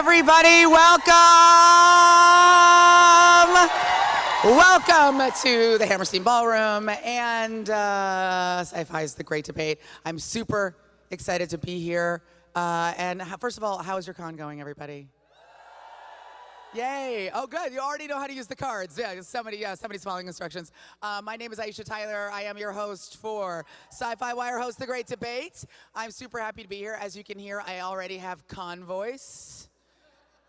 everybody. Welcome. Welcome to the Hammerstein Ballroom and SYFY's The Great Debate. I'm super excited to be here. First of all, how is your con going, everybody? Yay. Oh, good. You already know how to use the cards. Yeah, somebody's following instructions. My name is Aisha Tyler. I am your host for SYFYWIRE, host The Great Debate. I'm super happy to be here. As you can hear, I already have con voice.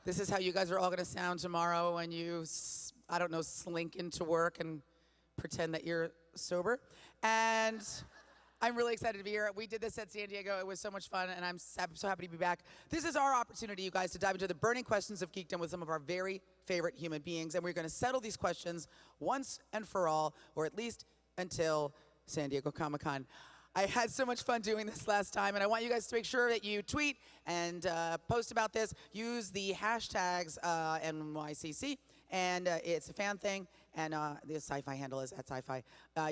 This is how you guys are all going to sound tomorrow when you, I don't know, slink into work and pretend that you're sober. And I'm really excited to be here. We did this at San Diego. It was so much fun, and I'm so happy to be back. This is our opportunity, you guys, to dive into the burning questions of geekdom with some of our very favorite human beings, and we're going to settle these questions once and for all, or at least until San Diego Comic-Con. I had so much fun doing this last time, and I want you guys to make sure that you tweet and post about this. Use the hashtags NYCC, and it's a fan thing, and the SYFY handle is @SYFY.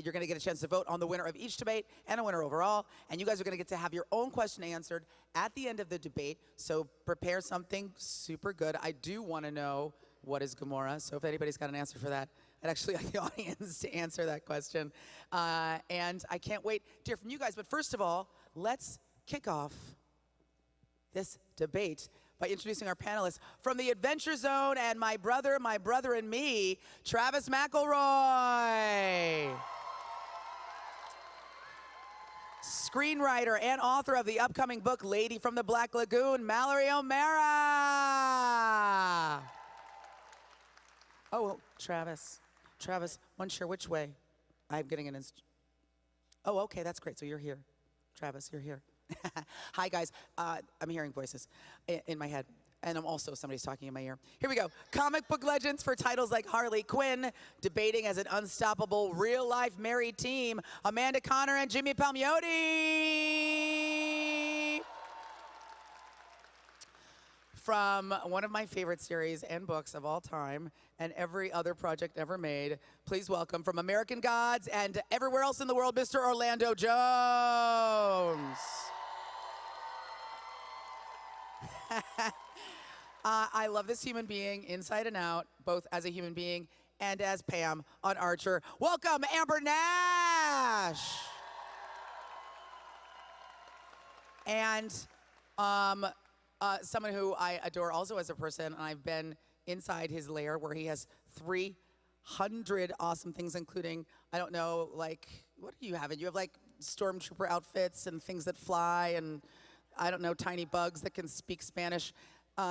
You're going to get a chance to vote on the winner of each debate and a winner overall, and you guys are going to get to have your own question answered at the end of the debate, so prepare something super good. I do want to know what is Gamora, so if anybody's got an answer for that, I'd actually like the audience to answer that question. And I can't wait to hear from you guys, but first of all, let's kick off this debate by introducing our panelists from the Adventure Zone and my brother and me, Travis McElroy. Screenwriter and author of the upcoming book, Lady from the Black Lagoon, Mallory O'Mara. Oh, Travis, one sure which way? I'm getting an oh, okay, that's great, so you're here. Travis, you're here. Hi, guys. I'm hearing voices in my head, and I'm also, somebody's talking in my ear. Here we go. Comic book legends for titles like Harley Quinn, debating as an unstoppable real-life married team, Amanda Connor and Jimmy Palmiotti. From one of my favorite series and books of all time, and every other project ever made, please welcome from American Gods and everywhere else in the world, Mr. Orlando Jones. I love this human being inside and out, both as a human being and as Pam on Archer. Welcome, Amber Nash. And someone who I adore also as a person, and I've been inside his lair where he has 300 awesome things, including, I don't know, like, what do you have? You have like stormtrooper outfits and things that fly and, I don't know, tiny bugs that can speak Spanish.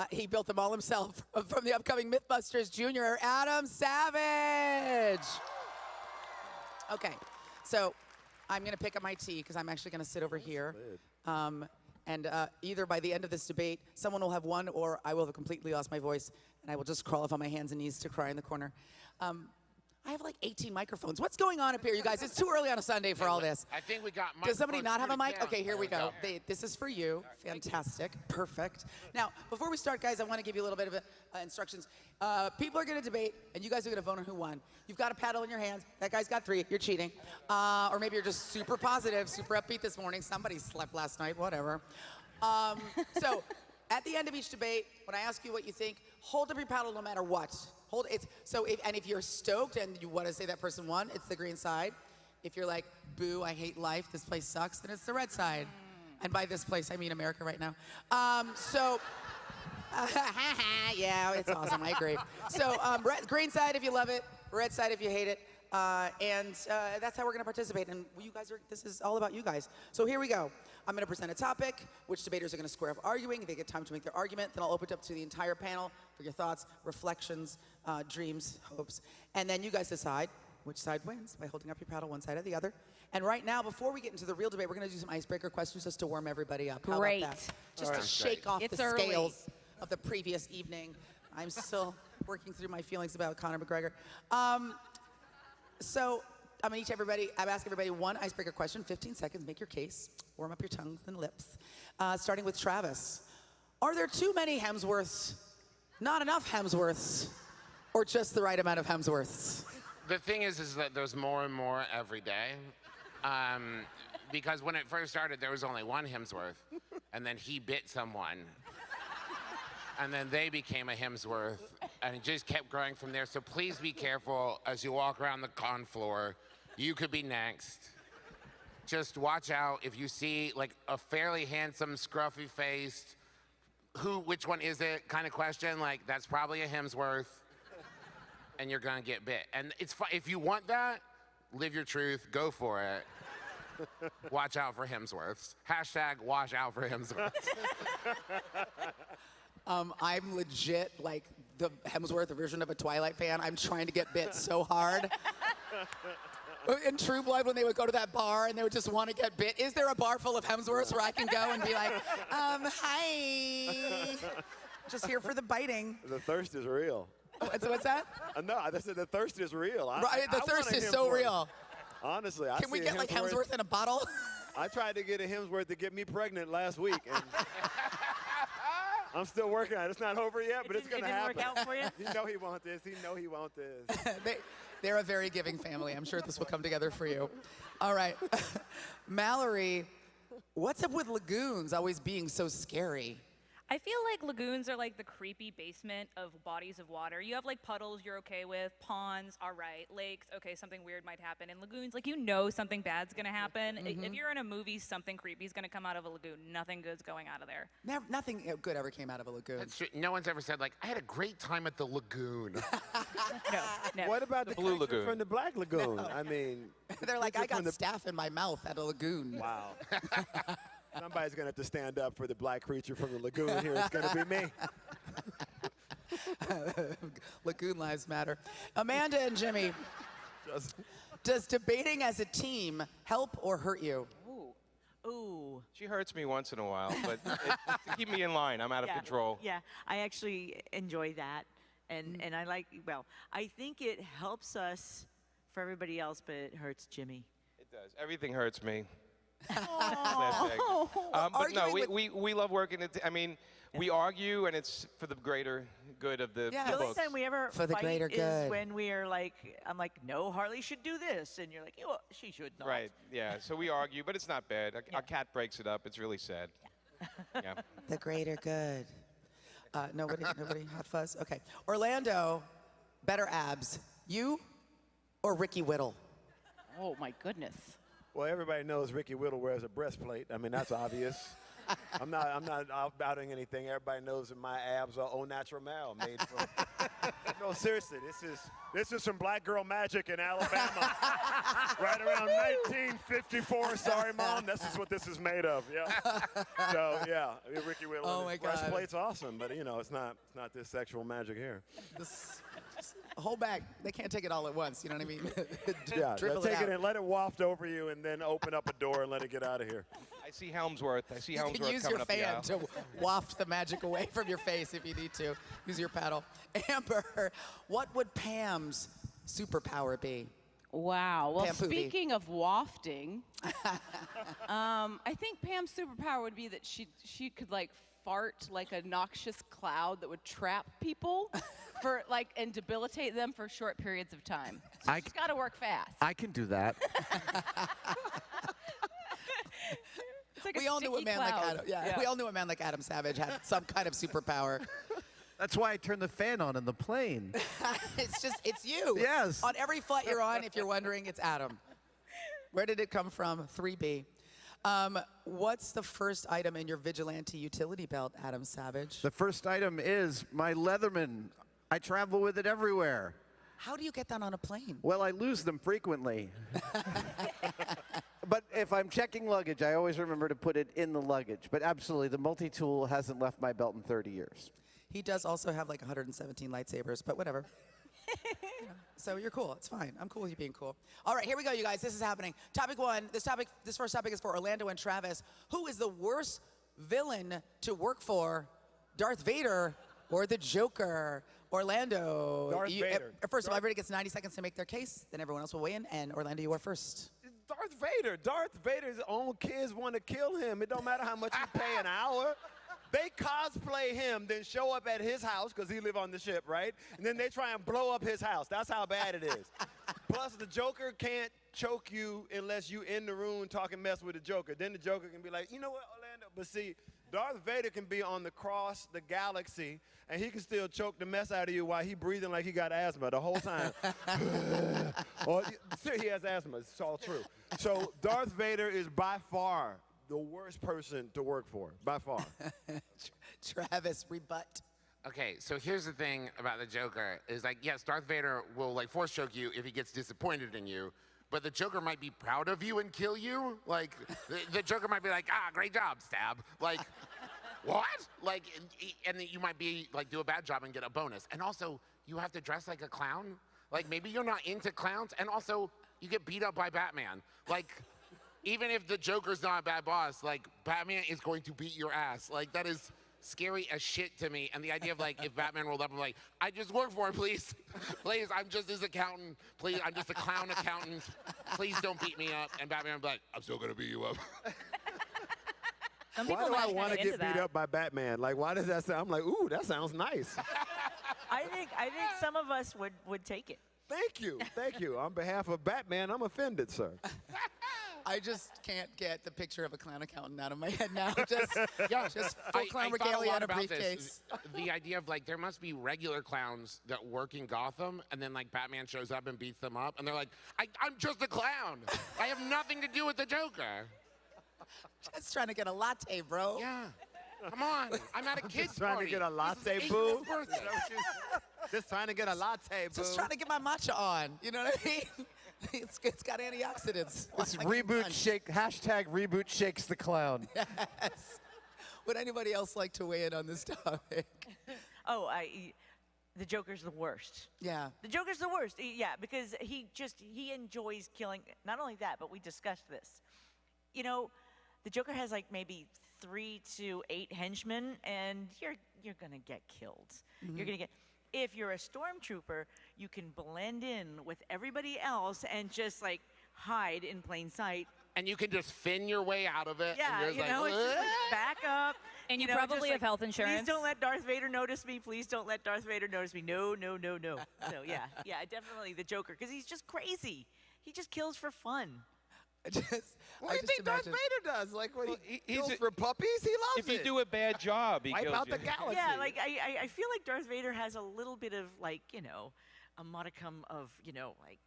He built them all himself from the upcoming MythBusters Jr., Adam Savage. Okay, so I'm gonna pick up my tea because I'm actually gonna sit over here. And either by the end of this debate, someone will have won, or I will have completely lost my voice, and I will just crawl off on my hands and knees to cry in the corner. I have like 18 microphones. What's going on up here, you guys? It's too early on a Sunday for all this. I think we got microphones. Does somebody not have a mic? down. Okay, here we go. This is for you. Fantastic. Perfect. Now, before we start, guys, I want to give you a little bit of instructions. People are going to debate, and you guys are going to vote on who won. You've got a paddle in your hands. That guy's got 3. You're cheating. Or maybe you're just super positive, super upbeat this morning. Somebody slept last night, whatever. So, at the end of each debate, when I ask you what you think, hold up your paddle no matter what. Hold it. So, if you're stoked and you want to say that person won, it's the green side. If you're like, boo, I hate life, this place sucks, then it's the red side. And by this place, I mean America right now. Yeah, it's awesome. I agree. So, green side if you love it, red side if you hate it. That's how we're going to participate. And you guys this is all about you guys. So here we go. I'm going to present a topic, which debaters are going to square off arguing. They get time to make their argument. Then I'll open it up to the entire panel for your thoughts, reflections, dreams, hopes. And then you guys decide which side wins by holding up your paddle one side or the other. And right now, before we get into the real debate, we're going to do some icebreaker questions just to warm everybody up. Great. How about that? Just to shake off the scales of the previous evening. I'm still working through my feelings about Conor McGregor. So I'm gonna ask everybody one icebreaker question, 15 seconds, make your case, warm up your tongues and lips. Starting with Travis. Are there too many Hemsworths, not enough Hemsworths, or just the right amount of Hemsworths? The thing is that there's more and more every day. Because when it first started, there was only one Hemsworth, and then he bit someone. And then they became a Hemsworth, and it just kept growing from there. So please be careful as you walk around the con floor. You could be next. Just watch out if you see like a fairly handsome, scruffy-faced, which one is it kind of question. Like, that's probably a Hemsworth, and you're gonna get bit. And it's fine. If you want that, live your truth, go for it. Watch out for Hemsworths. Hashtag watch out for Hemsworths. I'm legit like the Hemsworth version of a Twilight fan. I'm trying to get bit so hard. In True Blood, when they would go to that bar and they would just want to get bit, is there a bar full of Hemsworths where I can go and be like, hi, just here for the biting? The thirst is real. What's that? No, I said the thirst is real. Right, the thirst is so real. Honestly, I Can we see get like Hemsworth in a bottle? I tried to get a Hemsworth to get me pregnant last week, and I'm still working on it. It's not over yet, but it's going to happen. It didn't work out for you? You know he wants this. He know he wants this. They're a very giving family. I'm sure this will come together for you. All right. Mallory, what's up with lagoons always being so scary? I feel like lagoons are like the creepy basement of bodies of water. You have like puddles you're okay with, ponds, all right, lakes, okay, something weird might happen. And lagoons, like you know something bad's gonna happen. If you're in a movie, something creepy's gonna come out of a lagoon. Nothing good's going out of there. Nothing good ever came out of a lagoon. That's true. No one's ever said, like, I had a great time at the lagoon. No, never. What about the Blue creature Lagoon? from the Black Lagoon? I mean, They're like, I got the- staph in my mouth at a lagoon. wow. Somebody's going to have to stand up for the black creature from the lagoon here. It's going to be me. Lagoon lives matter. Amanda and Jimmy, does debating as a team help or hurt you? Ooh. She hurts me once in a while, but to keep me in line. I'm out of control. Yeah, I actually enjoy that. And I like, well, I think it helps us for everybody else, but it hurts Jimmy. It does. Everything hurts me. But no, Arguing we love working. I mean, we argue, and it's for the greater good of the Yeah. The only books. time we ever For the fight greater is good. when we are like, I'm like, no, Harley should do this. And you're like, oh, she should not. Right, yeah. So we argue, but it's not bad. Our cat breaks it up. It's really sad. Yeah. The greater good. Nobody hot fuzz? Okay. Orlando, better abs, you or Ricky Whittle? Oh my goodness. Well, everybody knows Ricky Whittle wears a breastplate. I mean, that's obvious. I'm not outbouting anything. Everybody knows that my abs are au naturel, made from. No, seriously, this is some black girl magic in Alabama, right around 1954. Sorry, Mom, this is what this is made of. Yeah. So yeah, Ricky Whittle. Oh my God. Breastplate's awesome, but you know, it's not this sexual magic here. Just hold back. They can't take it all at once. You know what I mean? Yeah, Dribble take out. it and let it waft over you, and then open up a door and let it get out of here. I see Helmsworth. I see You Helmsworth can use coming your up the fan aisle. to waft the magic away from your face if you need to. Use your paddle. Amber, what would Pam's superpower be? Wow. Well, Pam Poovey. speaking of wafting, I think Pam's superpower would be that she could like fart like a noxious cloud that would trap people for like and debilitate them for short periods of time. So she's got to work fast. I can do that. It's like We all knew a man like Adam. Yeah, we all knew a man like Adam Savage had some kind of superpower. That's why I turn the fan on in the plane. It's you. Yes. On every flight you're on, if you're wondering, it's Adam. Where did it come from? 3B. What's the first item in your vigilante utility belt, Adam Savage? The first item is my Leatherman. I travel with it everywhere. How do you get that on a plane? Well, I lose them frequently. But if I'm checking luggage, I always remember to put it in the luggage. But absolutely, the multi-tool hasn't left my belt in 30 years. He does also have like 117 lightsabers, but whatever. So you're cool. It's fine. I'm cool with you being cool. All right, here we go, you guys. This is happening. Topic one. This first topic is for Orlando and Travis. Who is the worst villain to work for, Darth Vader or the Joker? Orlando. Darth Vader. First of all, everybody gets 90 seconds to make their case. Then everyone else will weigh in. And Orlando, you are first. Darth Vader. Darth Vader's own kids want to kill him. It don't matter how much you pay an hour. They cosplay him, then show up at his house, because he live on the ship, right? And then they try and blow up his house. That's how bad it is. Plus, the Joker can't choke you unless you in the room talking mess with the Joker. Then the Joker can be like, you know what, Orlando? But see, Darth Vader can be on the cross, the galaxy, and he can still choke the mess out of you while he breathing like he got asthma the whole time. Or, he has asthma. It's all true. So Darth Vader is by far the worst person to work for, by far. Travis, rebut. Okay, so here's the thing about the Joker is like, yes, Darth Vader will like force choke you if he gets disappointed in you, but the Joker might be proud of you and kill you. Like, the Joker might be like, great job, stab. Like, what? Like, and then you might be like, do a bad job and get a bonus. And also, you have to dress like a clown. Like, maybe you're not into clowns, and also, you get beat up by Batman. Like, even if the Joker's not a bad boss, like, Batman is going to beat your ass. Like, that is scary as shit to me. And the idea of like, if Batman rolled up, I'm like, I just work for him, please. Please, I'm just his accountant. Please, I'm just a clown accountant. Please don't beat me up. And Batman would be like, I'm still gonna beat you up. Some Why people do I might want to kinda get into beat that. up by Batman? Like, why does that sound? I'm like, ooh, that sounds nice. I think some of us would take it. Thank you, thank you. On behalf of Batman, I'm offended, sir. I just can't get the picture of a clown accountant out of my head now. Just full clown I thought a regalia lot and a about briefcase. this. The idea of like, there must be regular clowns that work in Gotham, and then like Batman shows up and beats them up, and they're like, I'm just a clown. I have nothing to do with the Joker. Just trying to get a latte, bro. Yeah. Come on. I'm at a kid's Just trying party. to get a latte, This is boo. Aiden's birthday. Just trying to get a latte, boo. Just trying to get my matcha on. You know what I mean? It's got antioxidants. It's Like a reboot punch. shake. Hashtag reboot shakes the clown. Yes. Would anybody else like to weigh in on this topic? Oh, the Joker's the worst. Yeah. The Joker's the worst. Yeah, because he enjoys killing. Not only that, but we discussed this. You know, the Joker has like maybe 3 to 8 henchmen, and you're gonna get killed. You're gonna get. If you're a stormtrooper, you can blend in with everybody else and just like hide in plain sight. And you can just fin your way out of it. Yeah, and you you're know, like, it's just like back up. And you know, probably just have like, health insurance. Please don't let Darth Vader notice me. Please don't let Darth Vader notice me. No, no, no, no. So yeah, definitely the Joker, because he's just crazy. He just kills for fun. What do you think Darth Vader does? Like, when he he's kills a- for puppies? He loves If it. you do a bad job, he Wipe kills out you. the galaxy. Yeah, like I feel like Darth Vader has a little bit of like, you know, a modicum of, you know, like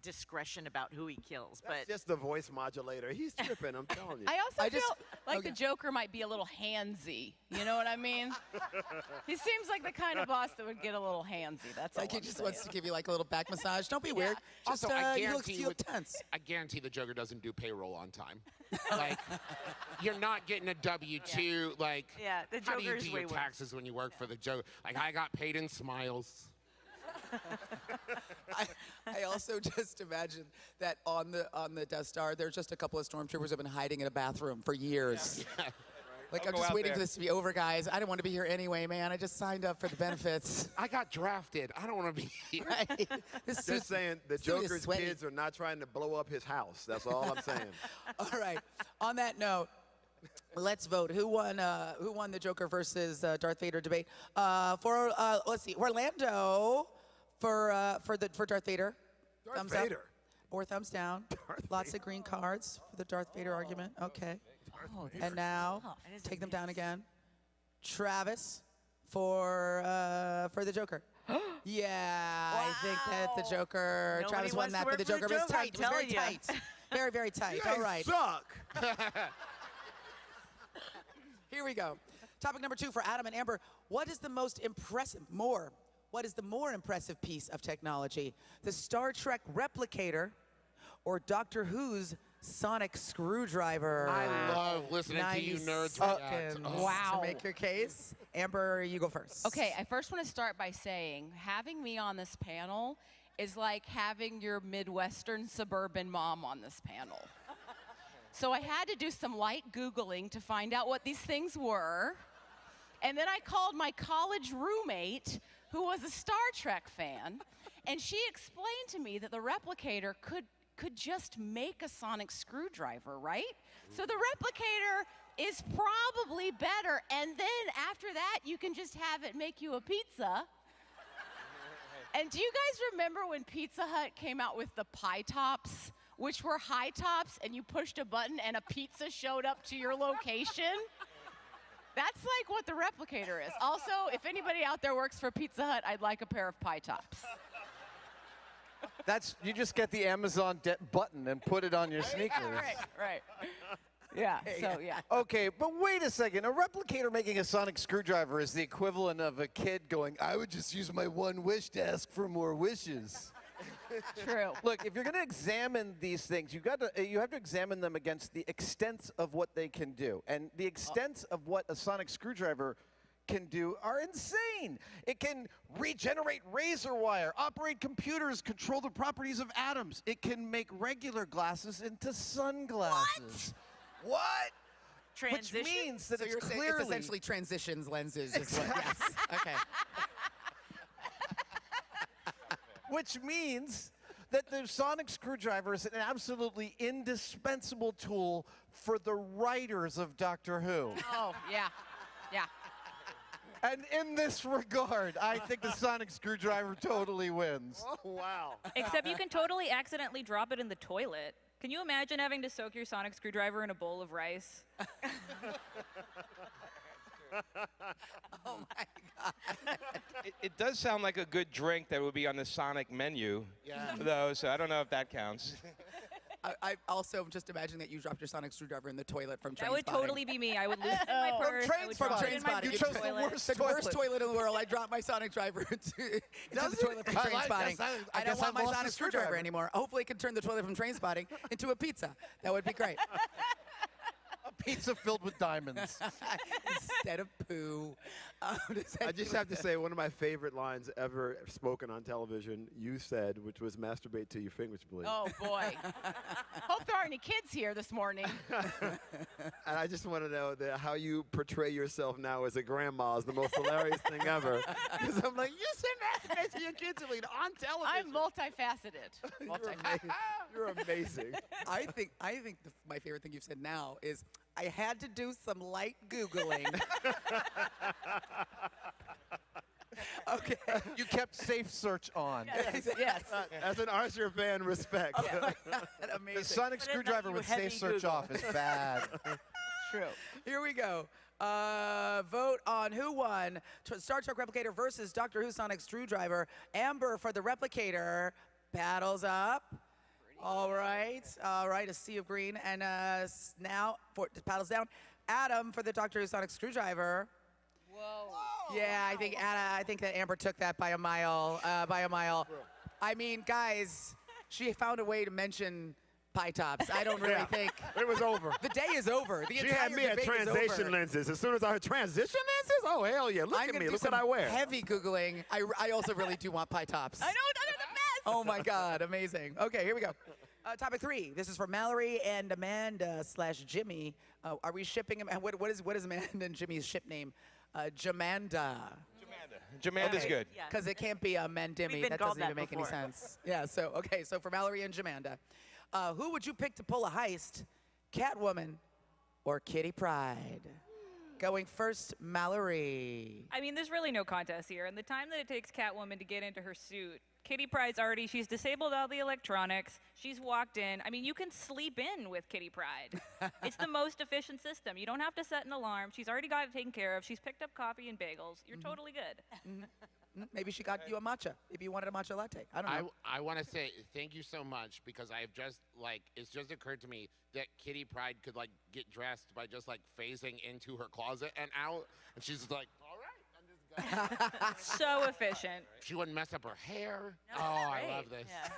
discretion about who he kills. That's But just the voice modulator. He's tripping, I'm telling you. I also feel just- like okay. the Joker might be a little handsy. You know what I mean? He seems like the kind of boss that would get a little handsy. That's all Like he I'm just saying. wants to give you like a little back massage. Don't be weird. Just, Also, I you guarantee look tense. I guarantee the Joker doesn't do payroll on time. Like, you're not getting a W-2. Like, Yeah, the how do you Joker's do way your worse. taxes when you work for the Joker? Like, I got paid in smiles. I also just imagine that on the Death Star, there's just a couple of stormtroopers who have been hiding in a bathroom for years. Like, Don't I'm go just out waiting there. for this to be over, guys. I didn't want to be here anyway, man. I just signed up for the benefits. I got drafted. I don't want to be here. Right? This Just suit- saying, the suit is Joker's sweaty. kids are not trying to blow up his house. That's all I'm saying. All right. On that note, let's vote. Who won the Joker versus Darth Vader debate? Let's see, Orlando for Darth Vader. Darth thumbs Vader. up or thumbs down. Lots of green cards for the Darth Vader argument. Okay. And now take them down again. Travis for the Joker. Yeah, I think that the Joker. Nobody Travis won wants to that for work the for the Joker. It was Joker, I'm tight. It was very telling ya. tight. Very, very tight. You All guys right. suck. Here we go. Topic number 2 for Adam and Amber. What is the more impressive piece of technology? The Star Trek replicator or Doctor Who's sonic screwdriver? I love listening to you 90 nerds react. seconds Oh. Wow. to make your case. Amber, you go first. Okay, I first want to start by saying having me on this panel is like having your Midwestern suburban mom on this panel. So I had to do some light Googling to find out what these things were. And then I called my college roommate, who was a Star Trek fan, and she explained to me that the replicator could just make a sonic screwdriver, right? So the replicator is probably better, and then after that, you can just have it make you a pizza. And do you guys remember when Pizza Hut came out with the pie tops, which were high tops, and you pushed a button and a pizza showed up to your location? That's like what the replicator is. Also, if anybody out there works for Pizza Hut, I'd like a pair of pie tops. You just get the Amazon button and put it on your sneakers. Right. Yeah, so yeah. Okay, but wait a second. A replicator making a sonic screwdriver is the equivalent of a kid going, I would just use my one wish to ask for more wishes. True. Look, if you're going to examine these things, you have to examine them against the extents of what they can do. And the extents of what a sonic screwdriver can do are insane. It can regenerate razor wire, operate computers, control the properties of atoms. It can make regular glasses into sunglasses. What? Transition? Which means that So it's you're saying clearly it's essentially transitions lenses is what, yes. Okay. Which means that the sonic screwdriver is an absolutely indispensable tool for the writers of Doctor Who. Oh, yeah. Yeah. And in this regard, I think the sonic screwdriver totally wins. Oh, wow. Except you can totally accidentally drop it in the toilet. Can you imagine having to soak your sonic screwdriver in a bowl of rice? Oh my God. It does sound like a good drink that would be on the Sonic menu, though, so I don't know if that counts. I also just imagine that you dropped your sonic screwdriver in the toilet from That would Trainspotting. totally be me. I would lose it in my purse. I would From drop it in my Trainspotting. You chose the toilet. worst The worst toilet in the world. I dropped my sonic driver into the toilet from Trainspotting. I don't want my sonic screwdriver anymore. Hopefully, it can turn the toilet from Trainspotting into a pizza. That would be great. A pizza filled with diamonds. Instead of poo. I just have to say, one of my favorite lines ever spoken on television, you said, which was masturbate till your fingers bleed. Oh, boy. Hope there aren't any kids here this morning. And I just want to know that how you portray yourself now as a grandma is the most hilarious thing ever. Because I'm like, you said masturbate till your kids bleed on television. I'm multifaceted. You're amazing. I think my favorite thing you've said now is I had to do some light Googling. Okay. You kept Safe Search on. Yes. As an Aisha fan, respect. Amazing. The sonic screwdriver you with heavy Safe Search Google. off is bad. True. Here we go. Vote on who won Star Trek Replicator versus Doctor Who Sonic Screwdriver. Amber for the Replicator. Paddles up. All right, a sea of green. And now, paddles down. Adam for the Doctor Who Sonic Screwdriver. Whoa. Yeah, I think that Amber took that by a mile. I mean, guys, she found a way to mention pie tops. I don't really think. It was over. The day is over. The She entire had me at debate is transition over. lenses. As soon as I heard transition lenses, oh, hell yeah. Look I'm at gonna me. do Look some what I wear. heavy Googling. I also really do want pie tops. I know, they're the best. Oh my God, amazing. Okay, here we go. Topic 3. This is for Mallory and Amanda / Jimmy. Are we shipping him? What is Amanda and Jimmy's ship name? Jamanda. Jamanda's good. Yeah. Because it can't be a We've Mandimmy. been That called doesn't even that make any before. sense. Yeah, so for Mallory and Jamanda. Who would you pick to pull a heist? Catwoman or Kitty Pryde? Going first, Mallory. I mean, there's really no contest here. And the time that it takes Catwoman to get into her suit, Kitty Pryde's she's disabled all the electronics. She's walked in. I mean, you can sleep in with Kitty Pryde. It's the most efficient system. You don't have to set an alarm. She's already got it taken care of. She's picked up coffee and bagels. You're totally good. Maybe she got you a matcha if you wanted a matcha latte. I don't know. I want to say thank you so much because I have just it's just occurred to me that Kitty Pryde could get dressed by just phasing into her closet and out, and she's just like, all right, I'm just going. So efficient. She wouldn't mess up her hair. No, Oh, I great. love this. Yeah.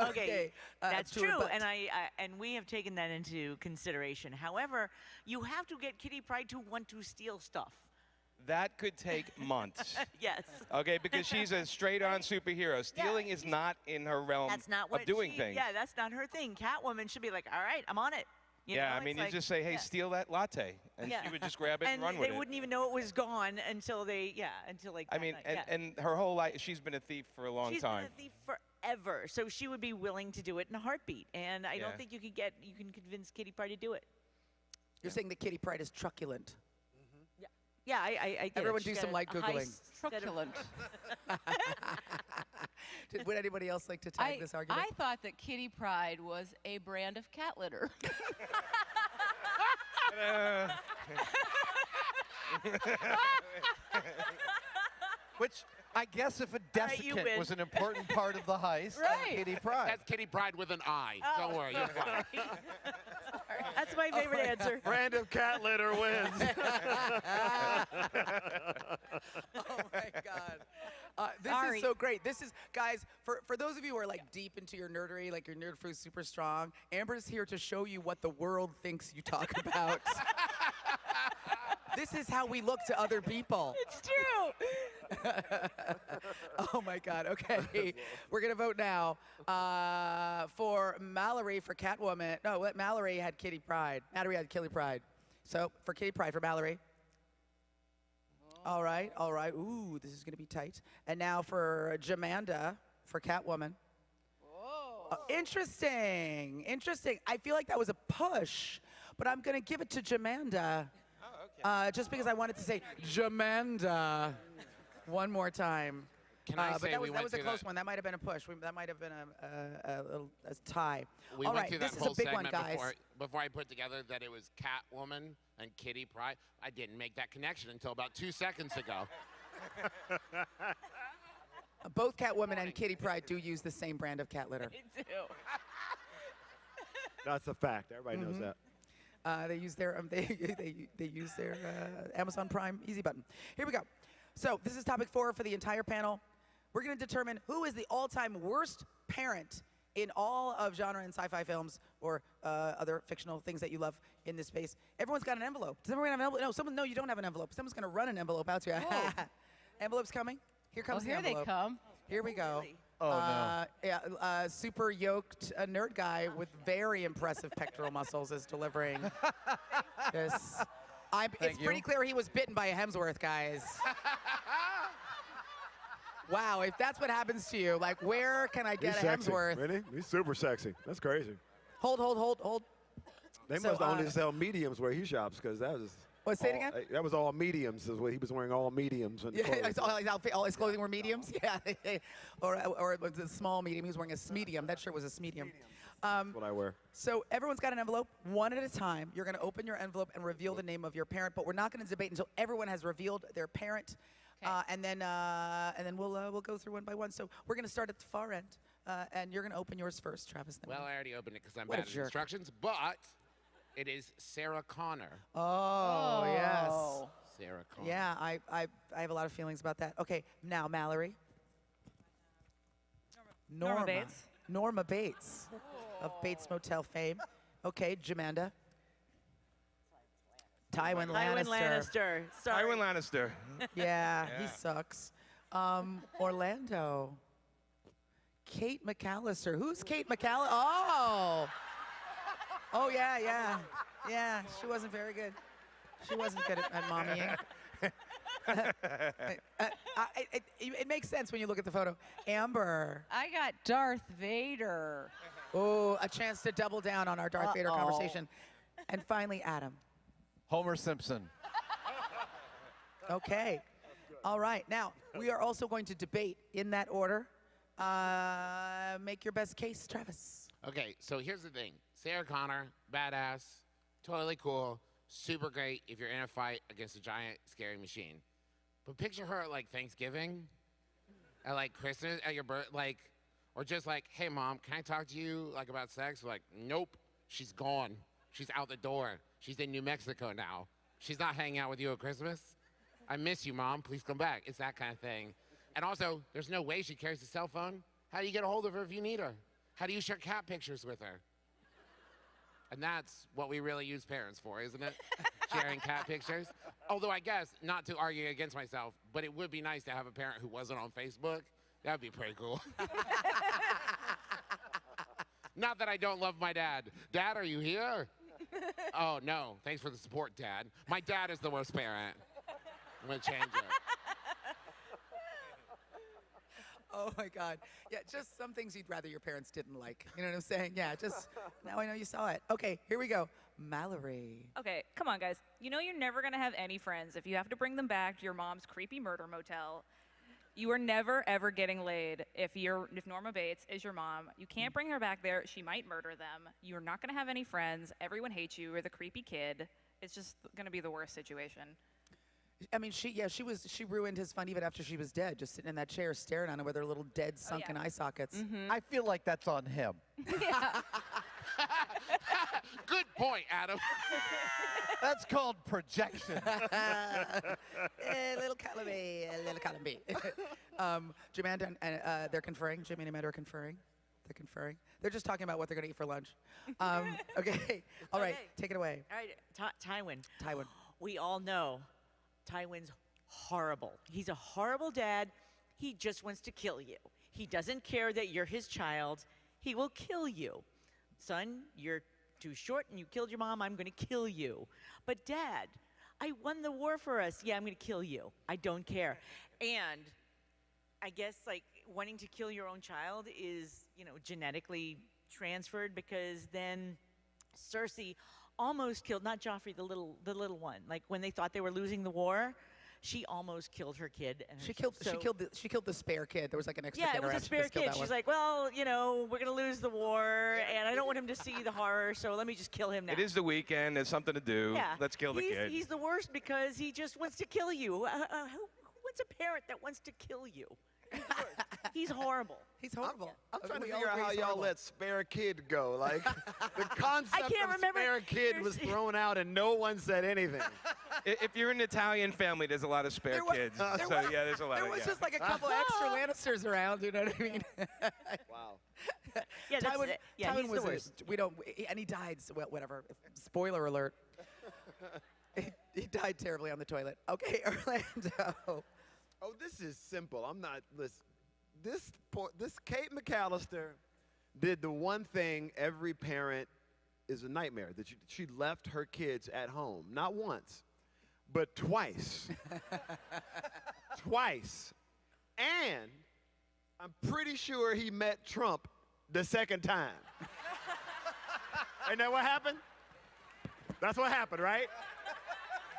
Okay, That's to true, rebut. and we have taken that into consideration. However, you have to get Kitty Pryde to want to steal stuff. That could take months. Yes. Okay, because she's a straight-on superhero. Stealing is not in her realm That's not what of doing things. Yeah, that's not her thing. Catwoman should be like, all right, I'm on it. You Yeah, know, I it's mean, you like- just say, hey, yeah. steal that latte. And Yeah. she would just grab it and run with they it. wouldn't even know it was gone until I mean, that night. and her whole life, she's been a thief for a long She's time. been a thief forever, so she would be willing to do it in a heartbeat. And I Yeah. don't think you can convince Kitty Pryde to do it. You're saying that Kitty Pryde is truculent. Yeah, I get it. Everyone She's do some got light a Googling. heist set of- Truculent. Would anybody else like to tag this argument? I thought that Kitty Pryde was a brand of cat litter. Which I guess if a right, you desiccant win. was an important part of the heist, Right. Kitty Pryde. That's Kitty Pryde with an I. Don't worry, you're fine. That's my favorite answer. Random cat litter wins. Oh my God. This Sorry. is so great. This is, guys, for those of you who are like deep into your nerdery, like your nerd fruit's super strong, Amber's here to show you what the world thinks you talk about. This is how we look to other people. It's true. Oh my God. Okay. We're going to vote now for Mallory for Catwoman. No, Mallory had Kitty Pryde. Mallory had Kitty Pryde. So for Kitty Pryde for Mallory. All right. All right. Ooh, this is going to be tight. And now for Jamanda for Catwoman. Whoa. Interesting. Interesting. I feel like that was a push, but I'm going to give it to Jamanda. Just because I wanted to say Jamanda one more time. Can I but say that we was went a through close that- one. That might have been a push. That might have been a tie. We All went right, through this that is whole a big one, segment guys. before I put together that it was Catwoman and Kitty Pryde. I didn't make that connection until about 2 seconds ago. Both Catwoman and Kitty Pryde do use the same brand of cat litter. Me too. That's a fact. Everybody knows that. They use their they use their Amazon Prime Easy button. Here we go. So this is topic 4 for the entire panel. We're going to determine who is the all-time worst parent in all of genre and sci-fi films or other fictional things that you love in this space. Everyone's got an envelope. Does everyone have an envelope? No, you don't have an envelope. Someone's going to run an envelope out to you. Envelope's coming. Here comes Oh, the here they envelope. come. Here we go. Oh, no. Yeah, super yoked nerd guy with very impressive pectoral muscles is delivering this. It's you. pretty clear he was bitten by a Hemsworth, guys. Wow, if that's what happens to you, like, where can I get He's a sexy. Hemsworth? Really? He's super sexy. That's crazy. Hold. They So, must only sell mediums where he shops because that was. What, say it all- again? That was all mediums. Is what he was wearing. All mediums. And Yeah, all his clothing were mediums. Yeah, or it was a small medium. He was wearing a medium. That shirt was a medium. That's what I wear. So everyone's got an envelope, one at a time. You're going to open your envelope and reveal the name of your parent, but we're not going to debate until everyone has revealed their parent, and then we'll go through one by one. So we're going to start at the far end, and you're going to open yours first, Travis. Then Well, I already opened it because I'm What a bad at jerk. instructions, but it is Sarah Connor. oh yes, Sarah Connor. yeah. I have a lot of feelings about that. Okay, now Mallory. Norma Bates. Norma Bates of Bates Motel fame. Okay, Jamanda. Tywin Tywin Lannister. Lannister. Sorry. Tywin Lannister. Yeah, he Yeah. sucks. Orlando. Kate McAllister. Who's Kate McAllister? Oh. Oh, yeah. Yeah, she wasn't very good. She wasn't good at mommying. It makes sense when you look at the photo. Amber. I got Darth Vader. Oh, a chance to double down on our Darth Vader Uh-oh. conversation. And finally, Adam. Homer Simpson. Okay. All right. Now, we are also going to debate in that order. Make your best case, Travis. Okay, so here's the thing. Sarah Connor, badass, totally cool, super great if you're in a fight against a giant scary machine. But picture her at like Thanksgiving, at like Christmas, at your birth, like, or just like, hey mom, can I talk to you like about sex? Like, nope, she's gone. She's out the door. She's in New Mexico now. She's not hanging out with you at Christmas. I miss you, mom. Please come back. It's that kind of thing. And also, there's no way she carries a cell phone. How do you get a hold of her if you need her? How do you share cat pictures with her? And that's what we really use parents for, isn't it? Sharing cat pictures. Although I guess, not to argue against myself, but it would be nice to have a parent who wasn't on Facebook. That would be pretty cool. Not that I don't love my dad. Dad, are you here? Oh, no. Thanks for the support, Dad. My dad is the worst parent. I'm going to change it. Oh my God. Yeah, just some things you'd rather your parents didn't like. You know what I'm saying? Yeah, just now I know you saw it. Okay, here we go. Mallory. Okay, come on, guys. You know you're never gonna have any friends if you have to bring them back to your mom's creepy murder motel. You are never ever getting laid if Norma Bates is your mom. You can't bring her back there. She might murder them. You're not gonna have any friends. Everyone hates you. You're the creepy kid. it's just going to be the worst situation. I mean, she ruined his fun even after she was dead, just sitting in that chair staring at him with her little dead sunken eye sockets. I feel like that's on him. Good point, Adam. That's called projection. Little column B, little column B. Amanda and they're conferring. Jimmy and Amanda are conferring. They're conferring. They're just talking about what they're going to eat for lunch. Okay. All right. Okay. Take it away. All right, Tywin. Tywin. We all know Tywin's horrible. He's a horrible dad. He just wants to kill you. He doesn't care that you're his child. He will kill you. Son, you're too short and you killed your mom. I'm going to kill you. But Dad, I won the war for us. Yeah, I'm going to kill you. I don't care. And I guess like wanting to kill your own child is, genetically transferred, because then Cersei almost killed, not Joffrey, the little one. Like when they thought they were losing the war, she almost killed her kid. And She killed the spare kid. There was like an extra yeah, kid it was around. a She spare just killed kid. that She's one. like, well, we're going to lose the war, and I don't want him to see the horror, so let me just kill him now. It is the weekend. There's something to do. Yeah. Let's kill the kid. He's the worst because he just wants to kill you. What's a parent that wants to kill you? He's the worst. He's horrible. He's horrible. I'm trying to We all figure out agree how he's y'all horrible. let spare kid go. Like, the concept can't of remember. spare kid was thrown out and no one said anything. If you're an Italian family, there's a lot of spare kids. There's a lot There of was just like a couple extra Lannisters around. You know what I mean? Wow. Yeah, that's Tywin, it. Yeah, Tywin he's was the worst. and he died. So, well, whatever. Spoiler alert. He died terribly on the toilet. Okay, Orlando. Oh, this is simple. I'm not, listen. This Kate McAllister did the one thing every parent is a nightmare, that she left her kids at home. Not once, but twice. Twice. And I'm pretty sure he met Trump the second time. Ain't that what happened? That's what happened, right?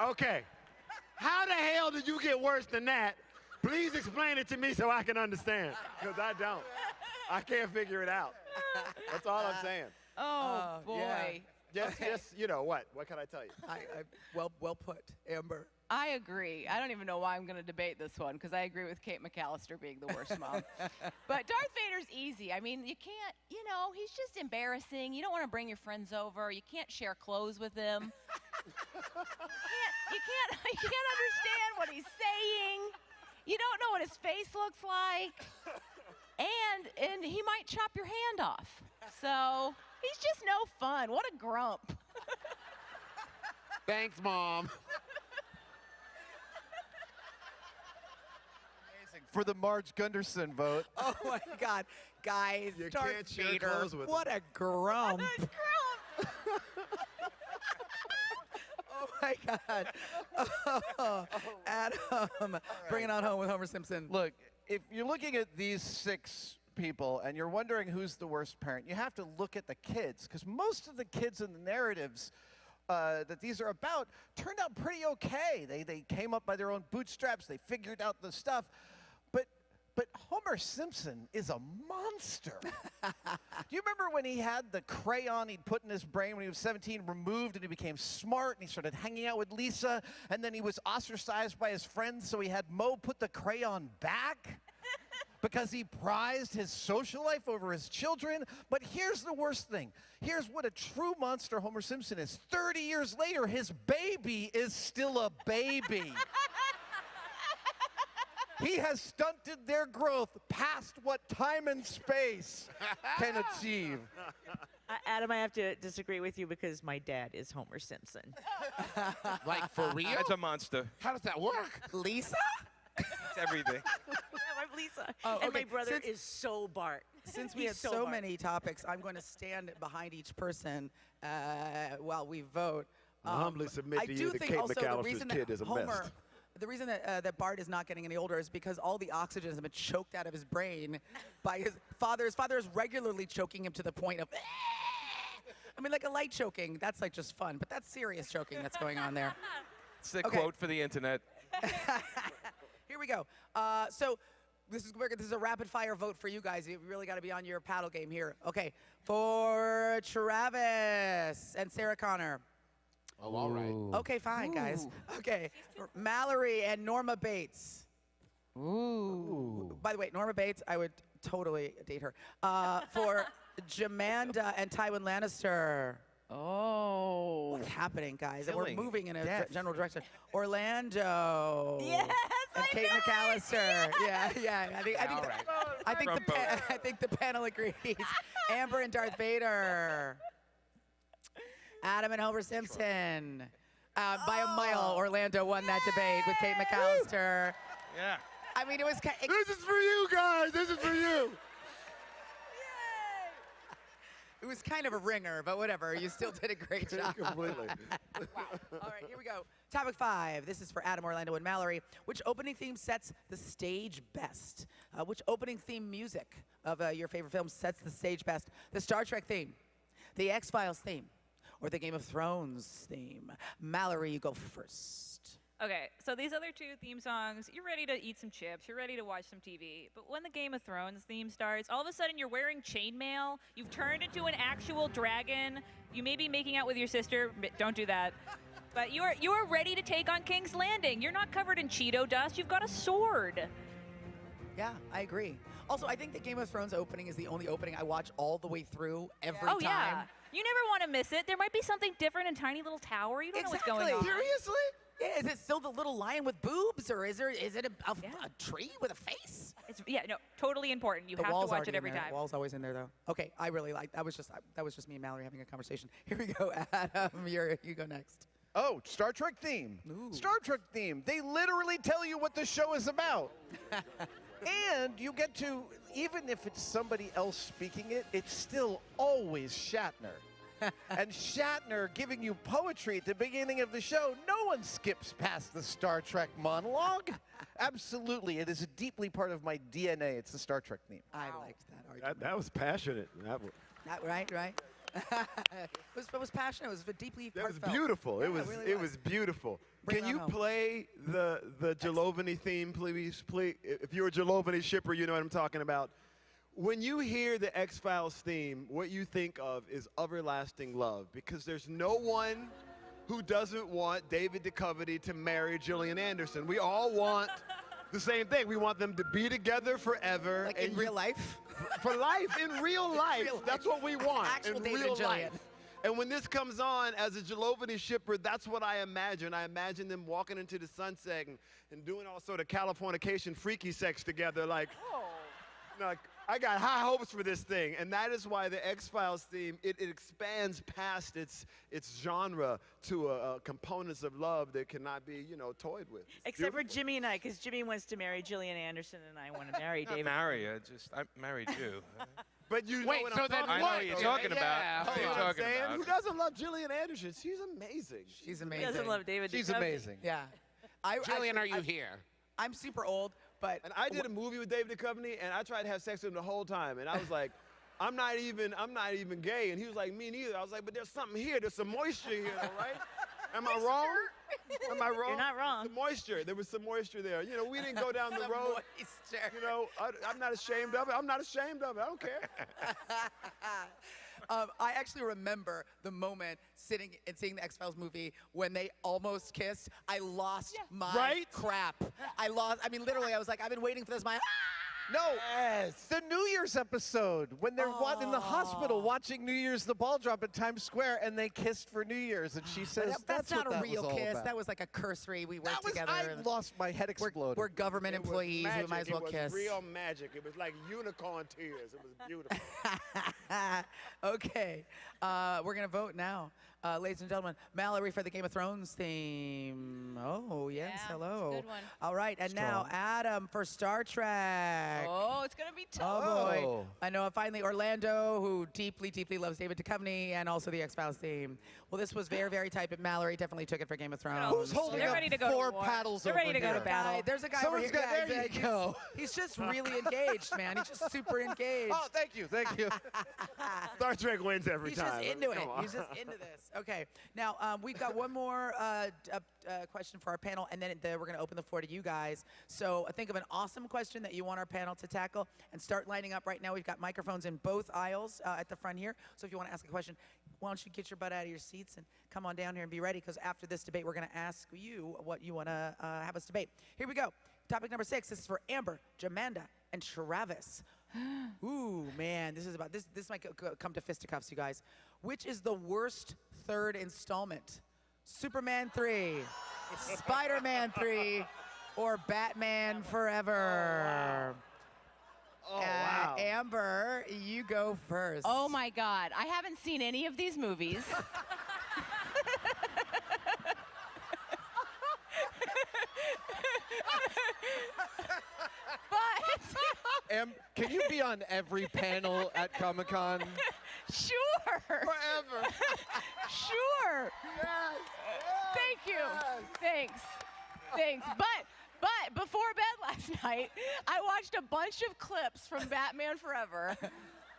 Okay. How the hell did you get worse than that? Please explain it to me so I can understand, because I don't. I can't figure it out. That's all I'm saying. Oh, boy. yeah. Just, what? What can I tell you? Well put, Amber. I agree. I don't even know why I'm going to debate this one, because I agree with Kate McAllister being the worst mom. But Darth Vader's easy. I mean, you can't, he's just embarrassing. You don't want to bring your friends over. You can't share clothes with him. You can't understand what he's saying. You don't know what his face looks like. And he might chop your hand off. So he's just no fun. What a grump. Thanks, Mom. For the Marge Gunderson vote. Oh my God, guys! You Darth can't share Vader. clothes with What him. a grump! Oh my God. Oh, Adam, bring it on home with Homer Simpson. Look, if you're looking at these 6 people and you're wondering who's the worst parent, you have to look at the kids, because most of the kids in the narratives that these are about turned out pretty okay. They came up by their own bootstraps. They figured out the stuff. But Homer Simpson is a monster. Do you remember when he had the crayon he'd put in his brain when he was 17 removed, and he became smart and he started hanging out with Lisa, and then he was ostracized by his friends, so he had Mo put the crayon back because he prized his social life over his children? But here's the worst thing. Here's what a true monster Homer Simpson is. 30 years later, his baby is still a baby. He has stunted their growth past what time and space can achieve. Adam, I have to disagree with you because my dad is Homer Simpson. Like, for real? That's a monster. How does that work? Lisa? It's everything. I'm Lisa. Oh, and okay. my brother is so Bart. Since we He's had so so Bart. many topics, I'm going to stand behind each person while we vote. I humbly submit I to do you that think Kate also the McAllister's reason kid that is a Homer, mess. the reason that Bart is not getting any older is because all the oxygen has been choked out of his brain by his father. His father is regularly choking him to the point of, I mean, like a light choking. That's like just fun, but that's serious choking that's going on there. It's the Okay. quote for the internet. Here we go. So this is a rapid fire vote for you guys. You really got to be on your paddle game here. Okay, for Travis and Sarah Connor. Oh, all right. Okay, fine, guys. Okay, Mallory and Norma Bates. Ooh. By the way, Norma Bates, I would totally date her. For Jamanda and Tywin Lannister. Oh. What's happening, guys? And Killing we're moving in a death. general direction. Orlando. Yes, And I Kate knew it. McAllister. Yeah. All right. I think the panel agrees. Amber and Darth Vader. Adam and Homer Simpson. By a mile, Orlando won that debate with Kate McAllister. Yeah. I mean, it was. This is for you guys. This is for you. It was kind of a ringer, but whatever. You still did a great job. Completely. All right, here we go. Topic 5. This is for Adam, Orlando, and Mallory. Which opening theme sets the stage best? Which opening theme music of your favorite film sets the stage best? The Star Trek theme, the X-Files theme, or the Game of Thrones theme? Mallory, you go first. Okay, so these other 2 theme songs, you're ready to eat some chips, you're ready to watch some TV, but when the Game of Thrones theme starts, all of a sudden you're wearing chainmail, you've turned into an actual dragon, you may be making out with your sister, don't do that, but you are ready to take on King's Landing. You're not covered in Cheeto dust, you've got a sword. Yeah, I agree. Also, I think the Game of Thrones opening is the only opening I watch all the way through every Oh time. yeah, you never want to miss it. There might be something different in Tiny Little Tower, you don't know what's going on. Seriously? Yeah, is it still the little lion with boobs, or is it a tree with a face? Yeah, no, totally important. You The have to wall's watch already it every in there. time. The wall's always in there, though. Okay, I really like that. Was just me and Mallory having a conversation. Here we go, Adam. You go next. Oh, Star Trek theme. Ooh. Star Trek theme. They literally tell you what the show is about. And you get to, even if it's somebody else speaking it, it's still always Shatner. And Shatner giving you poetry at the beginning of the show. No one skips past the Star Trek monologue. Absolutely. It is a deeply part of my DNA. It's the Star Trek theme. I liked that argument. That was passionate. Right. It was passionate. It was deeply That was heartfelt. beautiful. Yeah, it was really was beautiful. Bring Can it on you home. play the Jalovany theme, please? Please, if you're a Jalovany shipper, you know what I'm talking about. When you hear the X-Files theme, what you think of is everlasting love, because there's no one who doesn't want David Duchovny to marry Gillian Anderson. We all want the same thing. We want them to be together forever. Like in real life? For life, in real life. Real life. That's what we want. Actual in David real and Gillian. life. And when this comes on as a Jalovany shipper, that's what I imagine. I imagine them walking into the sunset and doing all sort of Californication freaky sex together. Like, like, I got high hopes for this thing. And that is why the X-Files theme, it expands past its genre to components of love that cannot be, toyed with. It's Except for beautiful. Jimmy and I, because Jimmy wants to marry Gillian Anderson and I want to marry Not David. marry you, I married you. But you know Wait, what so I'm then talking I know about. what you're Yeah, talking yeah. about. Oh, What You you're know what I'm talking saying? about. Who doesn't love Gillian Anderson? She's amazing. She's He amazing. doesn't love David She's Duchovny. amazing. Yeah. Jillian, are you here? I'm super old, but And I did a movie with David Duchovny, and I tried to have sex with him the whole time. And I was like, I'm not even gay. And he was like, me neither. I was like, but there's something here. There's some moisture here, though, right? Am I wrong? Am I wrong? You're not wrong. The moisture. There was some moisture there. We didn't go down the Some road. moisture. I'm not ashamed of it. I'm not ashamed of it. I don't care. I actually remember the moment sitting and seeing the X-Files movie when they almost kissed. I lost my Right? crap. Literally, I was like, I've been waiting for this. No, the New Year's episode when they're in the hospital watching New Year's the ball drop at Times Square and they kissed for New Year's and she says That's not what a that real was all kiss. about. That was like a cursory. We worked That was, together. I lost my head exploded. We're government It was employees. We magic. might as well it was kiss. real magic. It was like unicorn tears. It was beautiful. Okay, we're gonna vote now, ladies and gentlemen. Mallory for the Game of Thrones theme. Oh yes, Yeah, it's a hello. good one. All right, and now Adam for Star Trek. Oh, it's gonna be Oh tough. boy. Oh. I know, finally Orlando, who deeply, deeply loves David Duchovny and also the X-Files theme. Well, this was very, very tight, but Mallory definitely took it for Game of Thrones. Who's holding They're up ready to go to 4 war. paddles They're over ready to go here? to battle. There's a guy Someone's over here. got- there you go. He's just really engaged, man. He's just super engaged. Oh, thank you. Star Trek wins every He's time. just into it. Come on. He's just into this. Okay. Now, we've got one more question for our panel, and then we're going to open the floor to you guys. So think of an awesome question that you want our panel to tackle, and start lining up right now. We've got microphones in both aisles at the front here. So if you want to ask a question, why don't you get your butt out of your seats and come on down here and be ready, because after this debate, we're going to ask you what you want to have us debate. Here we go. Topic number 6. This is for Amber, Jamanda, and Travis. Ooh, man, this is about this might come to fisticuffs, you guys. Which is the worst third installment? Superman 3, Spider-Man 3, or Batman Forever? Oh, wow. Amber, you go first. Oh my God, I haven't seen any of these movies. Can you be on every panel at Comic-Con? Sure. Forever. Sure. Yes. Thank you. Yes. Thanks. But before bed last night, I watched a bunch of clips from Batman Forever.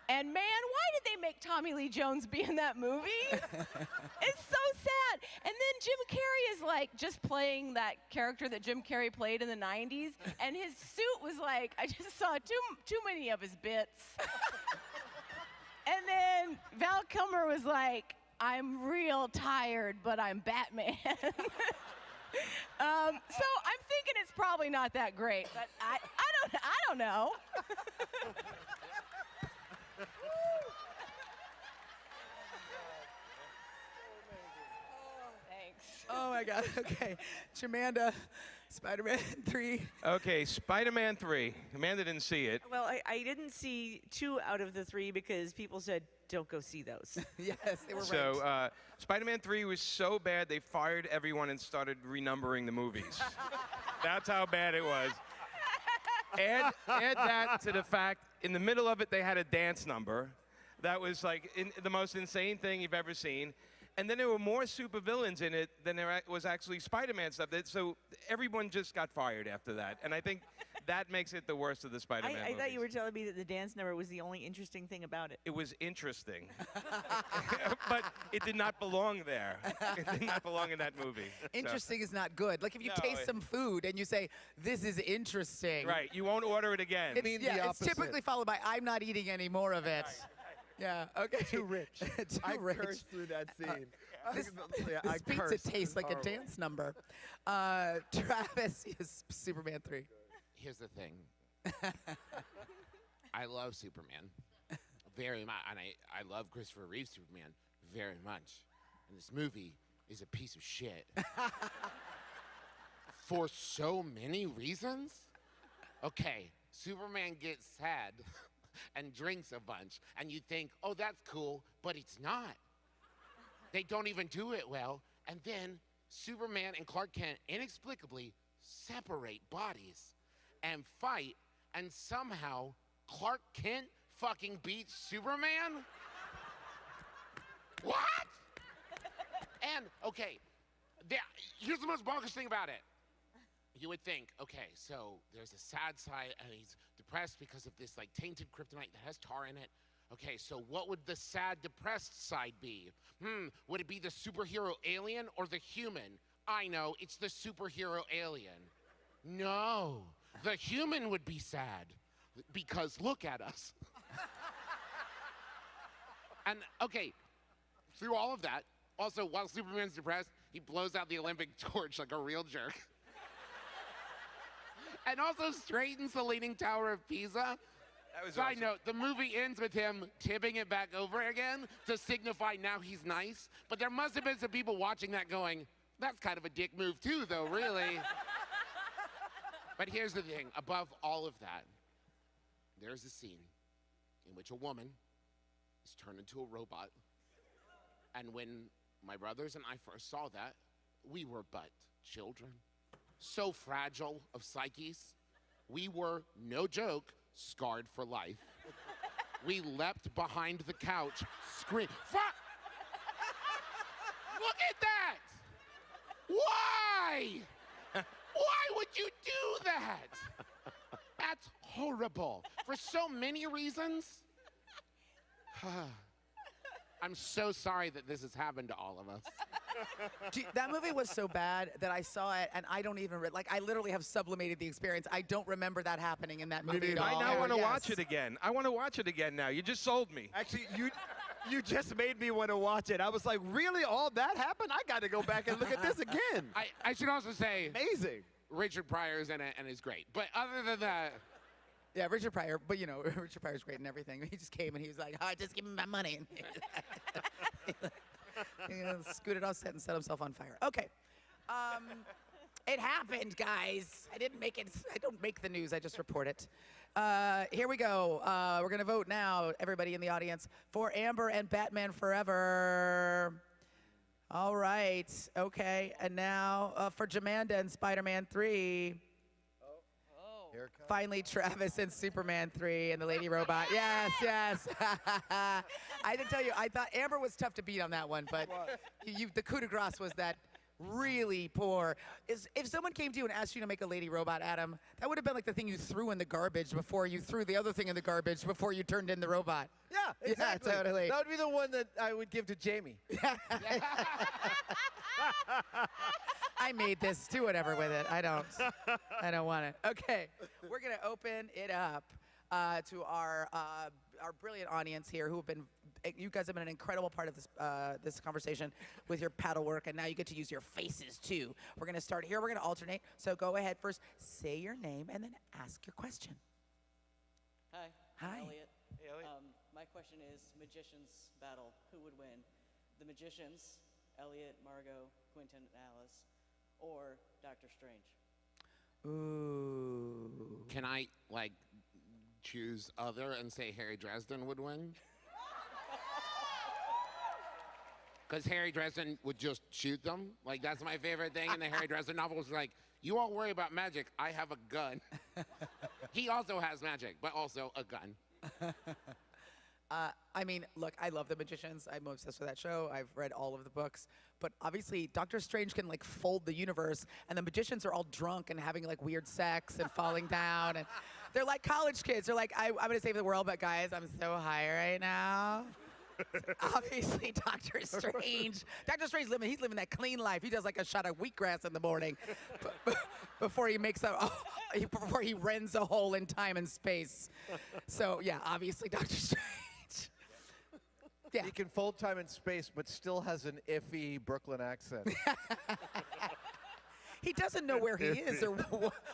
And man, why did they make Tommy Lee Jones be in that movie? It's so sad. And then Jim Carrey is like just playing that character that Jim Carrey played in the 90s. And his suit was like, I just saw too many of his bits. And then Val Kilmer was like, I'm real tired, but I'm Batman. So I'm thinking it's probably not that great, but I don't know. Thanks. Oh my God. Okay, Jamanda, Spider-Man 3. Okay, Spider-Man 3. Amanda didn't see it. Well, I didn't see 2 out of the 3 because people said, don't go see those. Yes, they were right. So Spider-Man 3 was so bad they fired everyone and started renumbering the movies. That's how bad it was. Add that to the fact, in the middle of it, they had a dance number. That was like the most insane thing you've ever seen. And then there were more supervillains in it than there was actually Spider-Man stuff. So everyone just got fired after that. And I think that makes it the worst of the Spider-Man movies. I thought you were telling me that the dance number was the only interesting thing about it. It was interesting. But it did not belong there. It did not belong in that movie. Interesting is not good. Like if you No, taste some food and you say, this is interesting. Right, you won't order it again. It's typically followed by, I'm not eating any more of it. Yeah, okay. Too rich. Too rich. Cursed through that scene. This I pizza cursed. tastes like Horrible. a dance number. Travis is Superman 3. Here's the thing. I love Superman very much, and I love Christopher Reeve's Superman very much. And this movie is a piece of shit. For so many reasons. Okay, Superman gets sad and drinks a bunch, and you think, oh, that's cool, but it's not. They don't even do it well, and then Superman and Clark Kent inexplicably separate bodies and fight, and somehow Clark Kent fucking beats Superman? What? And, okay, here's the most bonkers thing about it. You would think, okay, so there's a sad side, and he's depressed because of this, like, tainted kryptonite that has tar in it. Okay, so what would the sad, depressed side be? Would it be the superhero alien or the human? I know, it's the superhero alien. No, the human would be sad because look at us. And, okay, through all of that, also, while Superman's depressed, he blows out the Olympic torch like a real jerk. And also straightens the Leaning Tower of Pisa. That was Side awesome. note, the movie ends with him tipping it back over again to signify now he's nice. But there must have been some people watching that going, that's kind of a dick move too, though, really. But here's the thing, above all of that, there's a scene in which a woman is turned into a robot. And when my brothers and I first saw that, we were but children. So fragile of psyches, we were, no joke, scarred for life. We leapt behind the couch, screamed, fuck! Look at that! Why? Why would you do that? That's horrible. For so many reasons. I'm so sorry that this has happened to all of us. That movie was so bad that I saw it and I don't even, I literally have sublimated the experience. I don't remember that happening in that movie at all. I now want to Yes. watch it again. I want to watch it again now. You just sold me. Actually, You just made me want to watch it. I was like, really? All that happened? I got to go back and look at this again. I should also say, Amazing. Richard Pryor's in it and is great. But other than that, Yeah, Richard Pryor, but you know, Richard Pryor's great and everything. He just came and he was like, "Oh, just give me my money." He scooted off set and set himself on fire. Okay. It happened, guys. I didn't make it. I don't make the news. I just report it. Here we go. We're going to vote now, everybody in the audience, for Amber and Batman Forever. All right. Okay. And now for Jamanda and Spider-Man 3. Here it comes. Finally, Travis and Superman 3 and the Lady Robot. Yes, yes. I didn't tell you, I thought Amber was tough to beat on that one, but the coup de grace was that really poor. If someone came to you and asked you to make a Lady Robot, Adam, that would have been like the thing you threw in the garbage before you threw the other thing in the garbage before you turned in the robot. Yeah, exactly. Yeah, totally. That would be the one that I would give to Jamie. I made this. Do whatever with it. I don't want it. Okay, we're gonna open it up to our brilliant audience here, who have been. You guys have been an incredible part of this this conversation with your paddle work, and now you get to use your faces too. We're gonna start here. We're gonna alternate. So go ahead first. Say your name and then ask your question. Hi. Hi. Elliot. Hey, Elliot. My question is magicians battle. Who would win? The magicians, Elliot, Margot, Quentin, and Alice, or Doctor Strange? Ooh. can I like choose other and say Harry Dresden would win? Because Harry Dresden would just shoot them. Like, that's my favorite thing in the Harry Dresden novels. Like, you all worry about magic. I have a gun. He also has magic, but also a gun. I mean, look, I love The Magicians. I'm obsessed with that show. I've read all of the books. But obviously, Doctor Strange can, like, fold the universe, and the magicians are all drunk and having, like, weird sex and falling down. And they're like college kids. They're like, I'm going to save the world, but guys, I'm so high right now. Obviously, Doctor Strange. Doctor Strange he's living that clean life. He does like a shot of wheatgrass in the morning before he makes before he rends a hole in time and space. So yeah, obviously Doctor Strange. Yeah. He can fold time and space, but still has an iffy Brooklyn accent. He doesn't know where he is or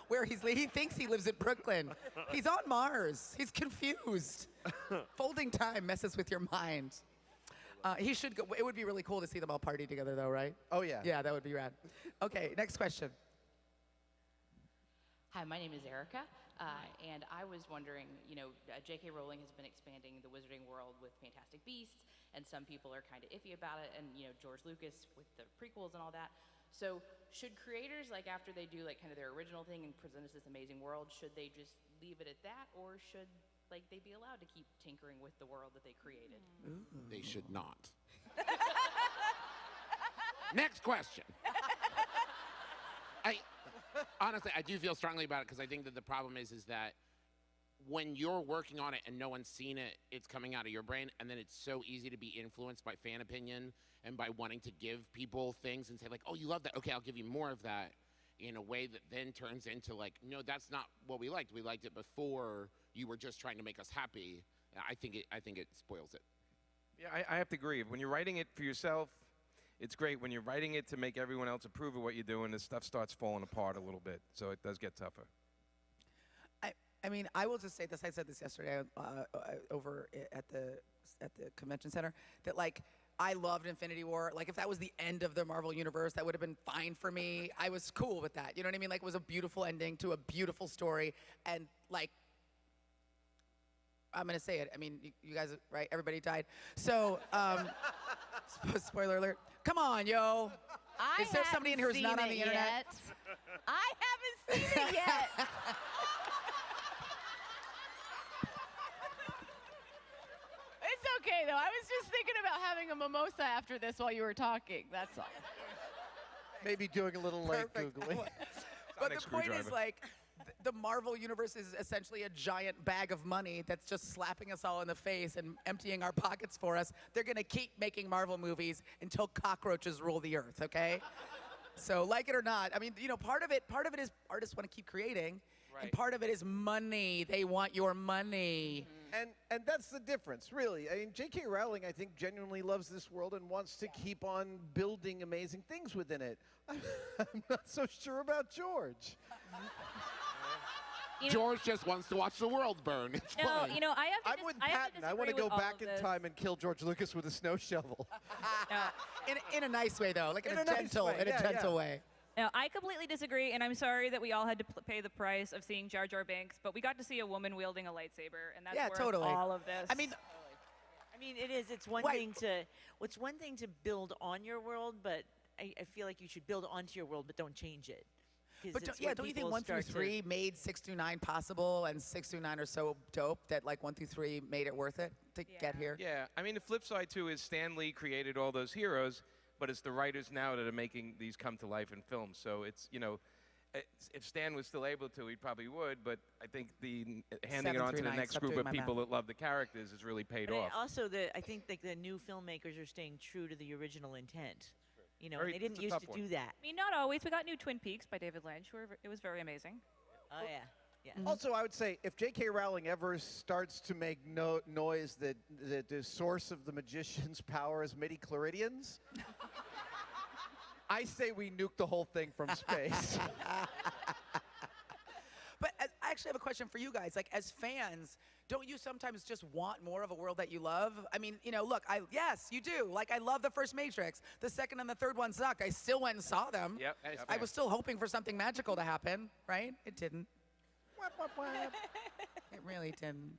where he thinks he lives in Brooklyn. He's on Mars. He's confused. Folding time messes with your mind. He should go. It would be really cool to see them all party together, though, right? Oh, yeah. Yeah, that would be rad. Okay, next question. Hi, my name is Erica, and I was wondering, J.K. Rowling has been expanding the wizarding world with Fantastic Beasts, and some people are kind of iffy about it, and, George Lucas with the prequels and all that. So should creators, like after they do like kind of their original thing and present us this amazing world, should they just leave it at that, or should like they be allowed to keep tinkering with the world that they created? Ooh. They should not. Next question. Honestly, I do feel strongly about it because I think that the problem is that when you're working on it and no one's seen it, it's coming out of your brain, and then it's so easy to be influenced by fan opinion and by wanting to give people things and say like, oh, you love that, okay, I'll give you more of that, in a way that then turns into like, no, that's not what we liked. We liked it before you were just trying to make us happy. I think it spoils it. Yeah, I have to agree. When you're writing it for yourself, it's great. When you're writing it to make everyone else approve of what you're doing, this stuff starts falling apart a little bit, so it does get tougher. I mean, I will just say this. I said this yesterday over at the convention center, that like I loved Infinity War. Like if that was the end of the Marvel universe, that would have been fine for me. I was cool with that. You know what I mean? Like it was a beautiful ending to a beautiful story, and like I'm gonna say it. I mean, you guys, right? Everybody died. So spoiler alert. Come on, yo. Is there somebody in here who's not on the internet? I haven't seen it yet. It's okay, though. I was just thinking about having a mimosa after this while you were talking. That's all. Maybe doing a little like Perfect. Googling. But the point is, like, the Marvel universe is essentially a giant bag of money that's just slapping us all in the face and emptying our pockets for us. They're gonna keep making Marvel movies until cockroaches rule the earth, okay? So, like it or not, I mean, part of it is artists want to keep creating, and part of it is money. They want your money. And that's the difference, really. I mean, J.K. Rowling, I think, genuinely loves this world and wants to keep on building amazing things within it. I'm not so sure about George. George just wants to watch the world burn. It's fine. You know, I have to I'm with I have to Patton. I want to disagree go with all back of in this. time and kill George Lucas with a snow shovel. In a nice way, though, like in a nice gentle, way, in a yeah, gentle yeah. way. No, I completely disagree, and I'm sorry that we all had to pay the price of seeing Jar Jar Binks, but we got to see a woman wielding a lightsaber, and that's Yeah, worth totally. all of this. I mean, it is. It's one thing to. It's one thing to build on your world, but I feel like you should build onto your world, but don't change it. 'Cause but it's don't what you think people 1 through start to- 3 made 6 through 9 possible, and 6 through 9 are so dope that like 1 through 3 made it worth it to get here? Yeah, I mean, the flip side, too, is Stan Lee created all those heroes, but it's the writers now that are making these come to life in films. So it's, you know, if Stan was still able to, he probably would, but I think the handing it 7 on to through the 9, next stop group doing of my people math. that love the characters has really paid But off. also, I think like the new filmmakers are staying true to the original intent. You know, Very- and they didn't it's a used tough to one. do that. I mean, not always. We got new Twin Peaks by David Lynch. It was very amazing. Oh yeah, yeah. Also, I would say if J.K. Rowling ever starts to make noise that the source of the magician's power is midi-chloridians, I say we nuke the whole thing from space. But I actually have a question for you guys. Like, as fans, don't you sometimes just want more of a world that you love? I mean, you know, look, yes, you do. Like, I love the first Matrix. The second and the third one sucked. I still went and saw them. Yep. I was still hoping for something magical to happen, right? It didn't. It really didn't.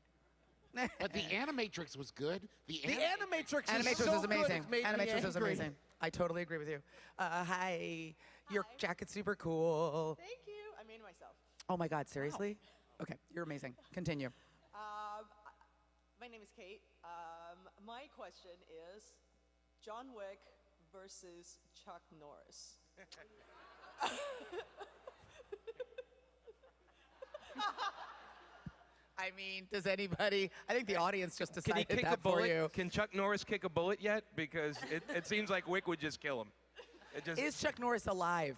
But the Animatrix was good. The Animatrix is Animatrix so is amazing. good, it's made me Animatrix is angry. amazing. I totally agree with you. Hi, your jacket's super cool. Thank you. I made it myself. Oh my God, seriously? Okay, you're amazing. Continue. My name is Kate. My question is John Wick versus Chuck Norris. I mean, does anybody? I think the audience just Can he decided kick a that for bullet? you. Can Chuck Norris kick a bullet yet? Because it seems like Wick would just kill him. It just, Is Chuck Norris alive?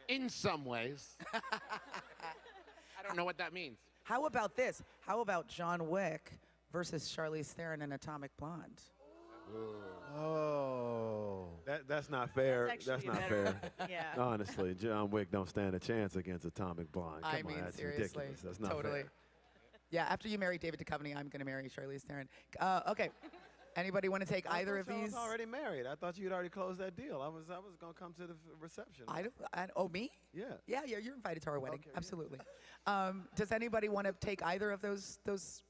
In some ways. I don't know what that means. How about this? How about John Wick versus Charlize Theron in Atomic Blonde? Oh. That's not fair. That's That's actually not better. fair. Yeah. Honestly, John Wick don't stand a chance against Atomic Blonde. Come I on, mean, that's seriously. ridiculous. That's not Totally. fair. Yeah, after you marry David Duchovny, I'm going to marry Charlize Theron. Okay. Anybody want to take either I of thought y'all these? was already married. I thought you'd already closed that deal. I was gonna come to the reception. Oh, me? Yeah. Yeah, you're invited to our wedding. Okay, yeah. Absolutely. Does anybody want to take either of those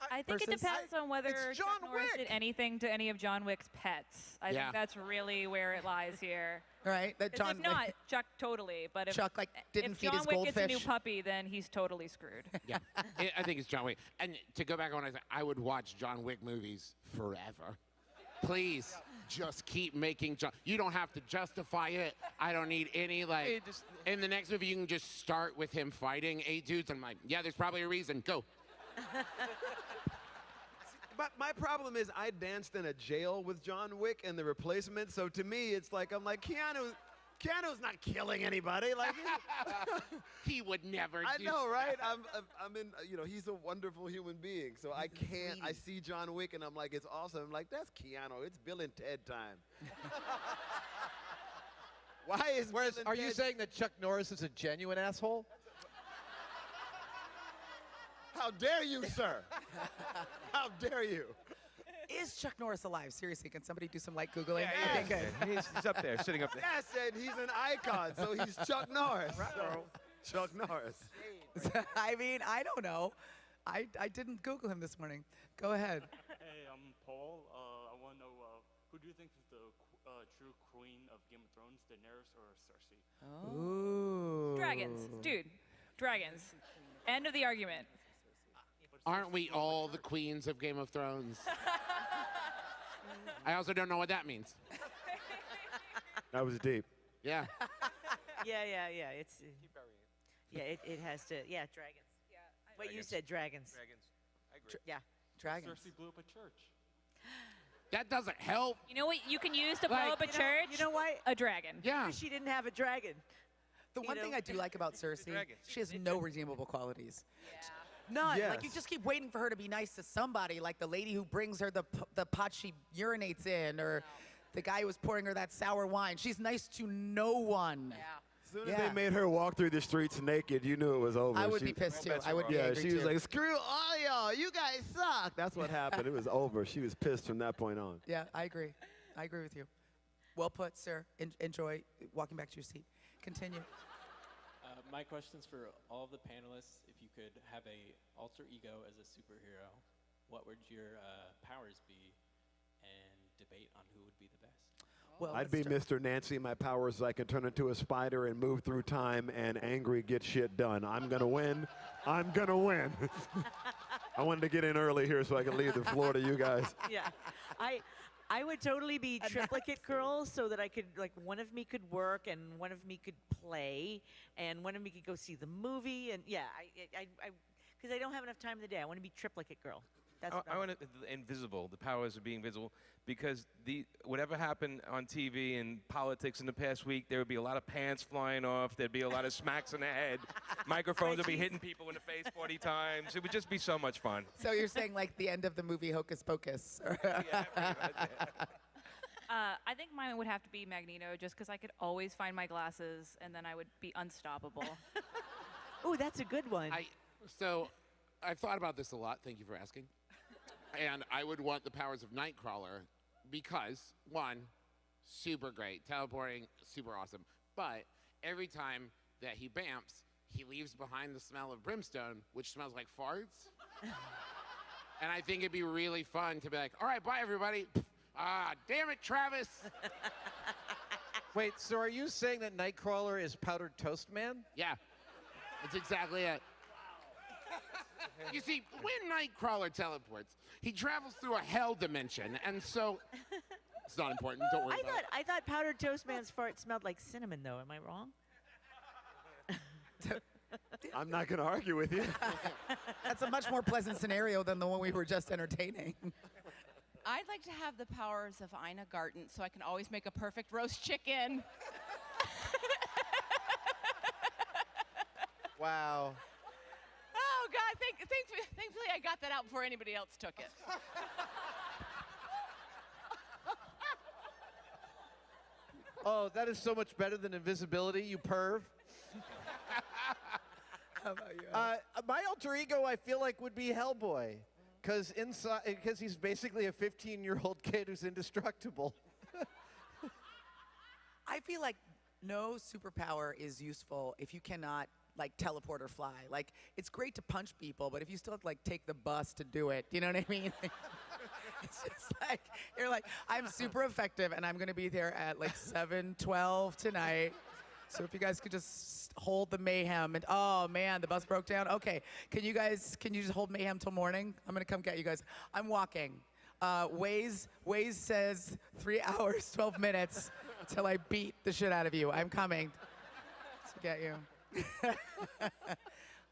I think it versus? depends on whether It's Chuck John Norris Wick. did anything to any of John Wick's pets. I Yeah. think that's really where it lies here. Right? That 'Cause John if not, Chuck totally. But if Chuck, like, didn't if feed John his Wick gets a new goldfish. puppy, then he's totally screwed. Yeah, I think it's John Wick. And to go back on what I would watch John Wick movies forever. Please, just keep making John. You don't have to justify it. I don't need any Hey, just- in the next movie, you can just start with him fighting 8 dudes. I'm like, yeah, there's probably a reason. Go. But my problem is I danced in a jail with John Wick and The Replacement. So to me, it's like I'm like Keanu's not killing anybody. Like He would never. I do know, right? I'm in. You know, he's a wonderful human being. So I can't. I see John Wick and I'm like, it's awesome. I'm like, that's Keanu. It's Bill and Ted time. Why is Whereas, Bill and are you Ted- saying that Chuck Norris is a genuine asshole? How dare you, sir? How dare you? Is Chuck Norris alive? Seriously, can somebody do some light Googling? Yeah, Okay, good. he's up there, sitting up there. Yes, and he's an icon, so he's Chuck Norris. So, Chuck Norris. I mean, I don't know. I didn't Google him this morning. Go ahead. Hey, I'm Paul. I want to know who do you think is the true queen of Game of Thrones, Daenerys or Cersei? Ooh. Dragons, dude. Dragons. End of the argument. Aren't we all the queens of Game of Thrones? I also don't know what that means. That was deep. Yeah. Yeah. It's. Yeah, it has to. Yeah, dragons. Yeah. What you said, dragons. Dragons. I agree. Yeah. Dragons. Cersei blew up a church. That doesn't help. You know what you can use to blow Like, up a You know- church? you know why? A dragon. Yeah. She didn't have a dragon. The one You thing know? I do like about Cersei, dragon. she has no redeemable qualities. None. Like, you Yes. just keep waiting for her to be nice to somebody, like the lady who brings her the pot she urinates in, or the guy who was pouring her that sour wine. She's nice to no one. Yeah. As soon as they made her walk through the streets naked, you knew it was over. I would be pissed too. I would be Yeah, angry she was too. like, screw all y'all, you guys suck. That's what happened. It was over. She was pissed from that point on. Yeah, I agree. I agree with you. Well put, sir. Enjoy walking back to your seat. Continue. My question's for all of the panelists. If you could have a alter ego as a superhero, what would your powers be, and debate on who would be the best? Well, I'd be Mr. Nancy. My powers is I can turn into a spider and move through time and angry get shit done. I'm going to win. I'm going to win. I wanted to get in early here so I can leave the floor to you guys. Yeah. I would totally be triplicate girl so that I could, like, one of me could work and one of me could play and one of me could go see the movie. And yeah, because I don't have enough time in the day. I want to be triplicate girl. That's what I want invisible, the powers of being visible, because whatever happened on TV and politics in the past week, there would be a lot of pants flying off, there'd be a lot of smacks in the head, microphones would be hitting people in the face 40 times. It would just be so much fun. So you're saying like the end of the movie Hocus Pocus? Yeah, pretty much, yeah. I think mine would have to be Magneto, just because I could always find my glasses, and then I would be unstoppable. Oh, that's a good one. So I've thought about this a lot. Thank you for asking. And I would want the powers of Nightcrawler because, one, super great, teleporting, super awesome. But every time that he bamps, he leaves behind the smell of brimstone, which smells like farts. And I think it'd be really fun to be like, all right, bye, everybody. Ah, damn it, Travis. Wait, so are you saying that Nightcrawler is Powdered Toast Man? Yeah, that's exactly it. You see, when Nightcrawler teleports, he travels through a hell dimension, and so it's not important. Don't worry about it. I thought Powdered Toast Man's fart smelled like cinnamon, though. Am I wrong? I'm not going to argue with you. That's a much more pleasant scenario than the one we were just entertaining. I'd like to have the powers of Ina Garten so I can always make a perfect roast chicken. Wow. Oh, God, thankfully I got that out before anybody else took it. Oh, that is so much better than invisibility, you perv. How about you? My alter ego, I feel like, would be Hellboy, because he's basically a 15-year-old kid who's indestructible. I feel like no superpower is useful if you cannot like teleport or fly. Like, it's great to punch people, but if you still have to like take the bus to do it, you know what I mean? It's just like, you're like, I'm super effective and I'm gonna be there at like 7:12 tonight. So if you guys could just hold the mayhem and, oh man, the bus broke down. Okay, can you just hold mayhem till morning? I'm gonna come get you guys. I'm walking. Waze says 3 hours, 12 minutes till I beat the shit out of you. I'm coming to get you.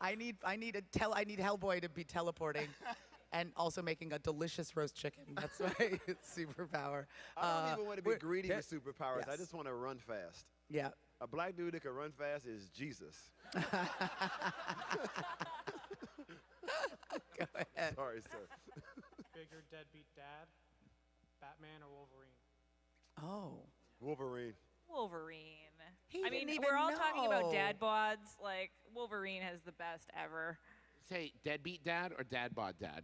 I need Hellboy to be teleporting and also making a delicious roast chicken. That's my superpower. I don't even want to be greedy yeah. with superpowers. Yes. I just want to run fast. Yeah. A black dude that can run fast is Jesus. Go ahead. Sorry, sir. Bigger deadbeat dad, Batman or Wolverine? Oh. Wolverine. Wolverine. He I mean, didn't even we're all talking about know. dad bods. Like, Wolverine has the best ever. Say deadbeat dad or dad bod dad?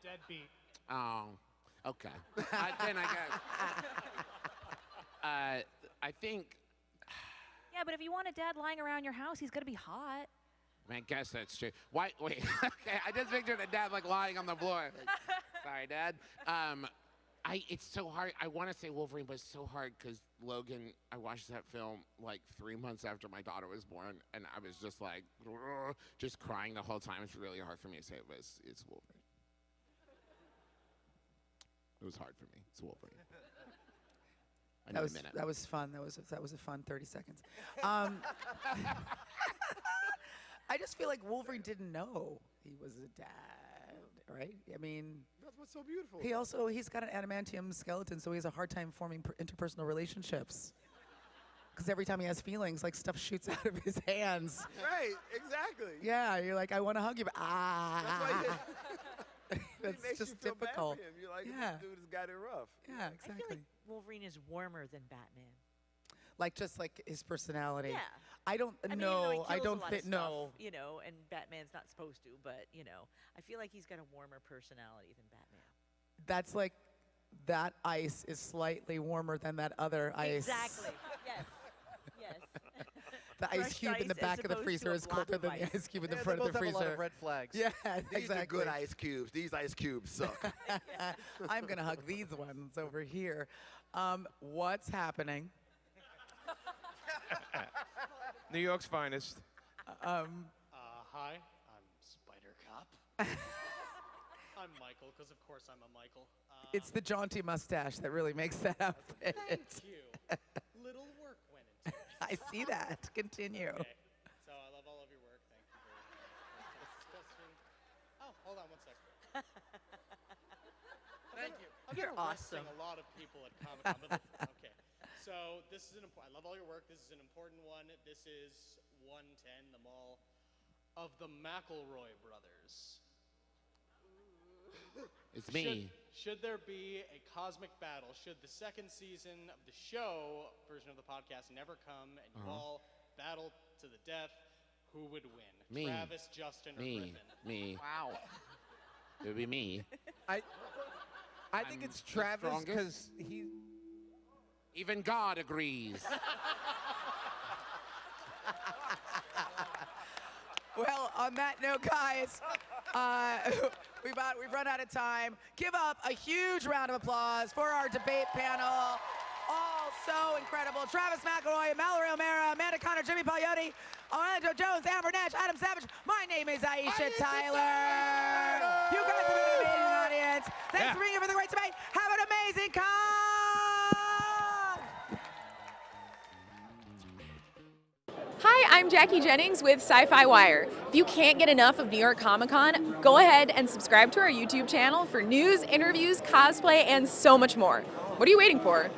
Deadbeat. Oh, okay. Then I got. I think. Yeah, but if you want a dad lying around your house, he's gonna be hot. I guess that's true. Why? Wait. Okay, I just pictured a dad like lying on the floor. Sorry, Dad. It's so hard. I want to say Wolverine, but it's so hard because Logan. I watched that film like 3 months after my daughter was born, and I was just like, just crying the whole time. It's really hard for me to say it, but it's Wolverine. It was hard for me. It's Wolverine. I need a minute. That was fun. That was a fun 30 seconds. I just feel like Wolverine didn't know he was a dad, right? I mean, That's what's so beautiful. he's got an adamantium skeleton, so he has a hard time forming interpersonal relationships. Because every time he has feelings, like stuff shoots out of his hands. Right, exactly. Yeah, you're like, I want to hug you, but That's why that's it makes just you feel difficult. bad for him. You're like, Yeah. this dude has got it rough. Yeah, I exactly. feel like Wolverine is warmer than Batman. Like just like his personality. Yeah. I don't I mean, know. he I kills don't a lot think of no. stuff, and Batman's not supposed to, but I feel like he's got a warmer personality than Batman. That's like that ice is slightly warmer than that other ice. Exactly. Yes. Yes. The ice Crushed cube in the ice back as of the opposed freezer to a is block colder of than the ice. ice cube in the Yeah, front they of the both have freezer. a lot of red flags. Yeah, These exactly. are good ice cubes. These ice cubes suck. I'm gonna hug these ones over here. What's happening? New York's finest. Hi, I'm Spider Cop. I'm Michael, because of course I'm a Michael. It's the jaunty mustache that really makes that outfit. Thank you. Little work went into it. I see that. Continue. Okay. So I love all of your work. Thank you very much for this question. Oh, hold on one second. Thank you. I've You're been arresting awesome. a lot of people at Comic-Con. Okay. So this is I love all your work. This is an important one. This is 110, the mall of the McElroy brothers. It's me. Should there be a cosmic battle? Should the second season of the show version of the podcast never come and you all battle to the death? Who would win? Me. Travis, Justin, or Griffin? Me. Wow. It would be me. I think I'm it's the Travis strongest. because he. Even God agrees. Well, on that note, guys, we've run out of time. Give up a huge round of applause for our debate panel. All so incredible. Travis McElroy, Mallory O'Mara, Amanda Connor, Jimmy Pagliotti, Orlando Jones, Amber Nash, Adam Savage. My name is Aisha Tyler. You guys have been an amazing audience. Thanks for being here for the great debate. Have an amazing con. Hi, I'm Jackie Jennings with SYFYWIRE. If you can't get enough of New York Comic Con, go ahead and subscribe to our YouTube channel for news, interviews, cosplay, and so much more. What are you waiting for?